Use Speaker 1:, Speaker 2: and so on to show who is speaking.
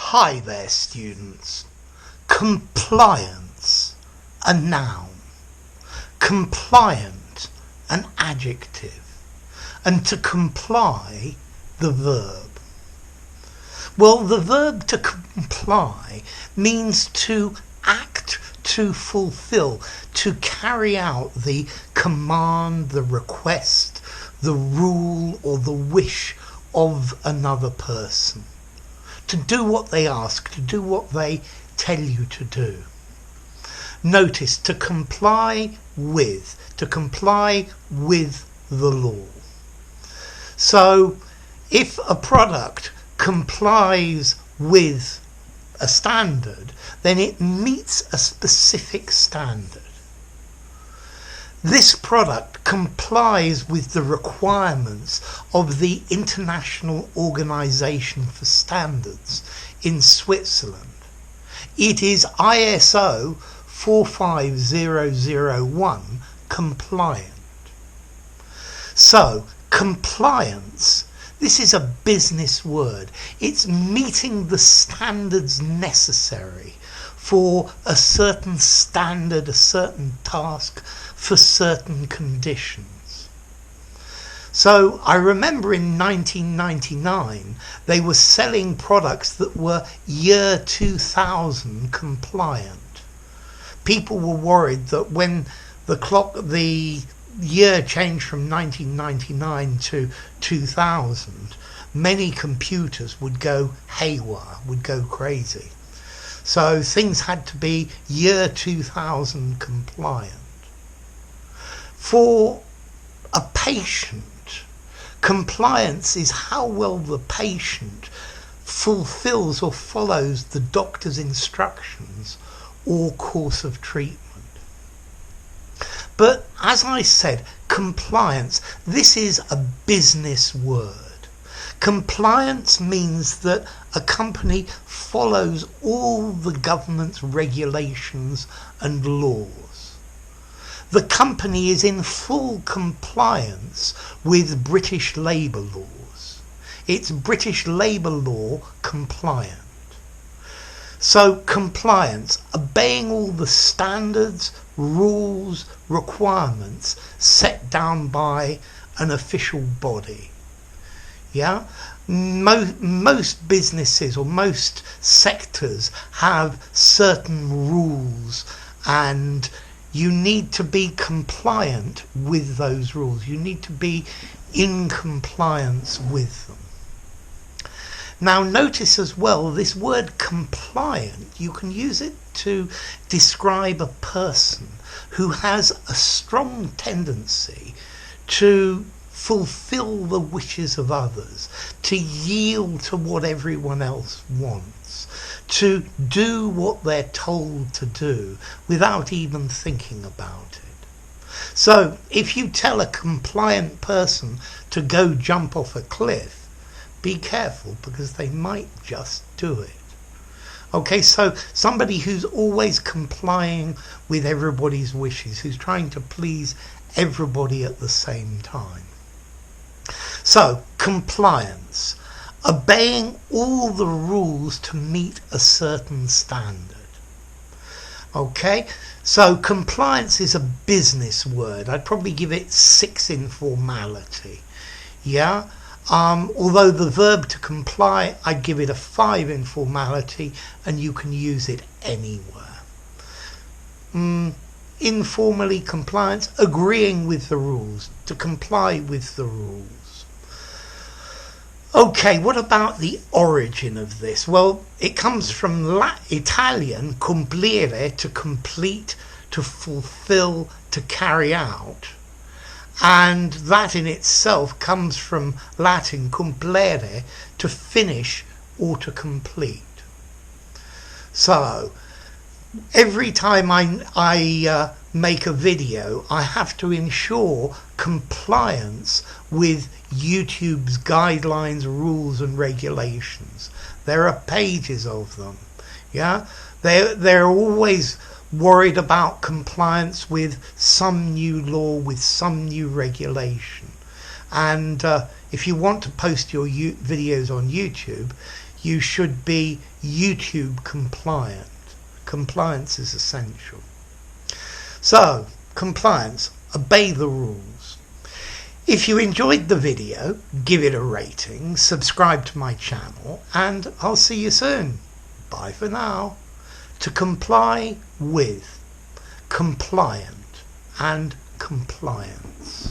Speaker 1: Hi there, students. Compliance, a noun. Compliant, an adjective. And to comply, the verb. Well, the verb to comply means to act, to fulfill, to carry out the command, the request, the rule or the wish of another person. To do what they ask, to do what they tell you to do. Notice, to comply with the law. So, if a product complies with a standard, then it meets a specific standard. This product complies with the requirements of the International Organization for Standards in Switzerland. It is ISO 45001 compliant. So, compliance, this is a business word. It's meeting the standards necessary for a certain standard, a certain task, for certain conditions. So I remember in 1999 they were selling products that were year 2000 compliant. People were worried that when the year changed from 1999 to 2000, many computers would go haywire, would go crazy. So things had to be year 2000 compliant. For a patient, compliance is how well the patient fulfills or follows the doctor's instructions or course of treatment. But as I said, compliance, this is a business word. Compliance means that a company follows all the government's regulations and laws. The company is in full compliance with British labour laws. It's British labour law compliant. So compliance, obeying all the standards, rules, requirements set down by an official body. Yeah, most businesses or most sectors have certain rules, and you need to be compliant with those rules. You need to be in compliance with them. Now notice as well, this word compliant, you can use it to describe a person who has a strong tendency to fulfill the wishes of others, to yield to what everyone else wants, to do what they're told to do without even thinking about it. So if you tell a compliant person to go jump off a cliff, be careful, because they might just do it. Okay, so somebody who's always complying with everybody's wishes, who's trying to please everybody at the same time. So, compliance, obeying all the rules to meet a certain standard. Okay, so compliance is a business word. I'd probably give it 6 in formality. Yeah, although the verb to comply, I'd give it a 5 in formality, and you can use it anywhere. Informally, compliance, agreeing with the rules, to comply with the rules. Okay, what about the origin of this? Well, it comes from Italian cumplire, to complete, to fulfill, to carry out. And that in itself comes from Latin cumplere, to finish or to complete. So every time I make a video, I have to ensure compliance with YouTube's guidelines, rules and regulations. There are pages of them. Yeah, they're always worried about compliance with some new law, with some new regulation. And if you want to post your videos on YouTube, you should be YouTube compliant. Compliance is essential. So, compliance, obey the rules. If you enjoyed the video, give it a rating, subscribe to my channel, and I'll see you soon. Bye for now. To comply with, compliant, and compliance.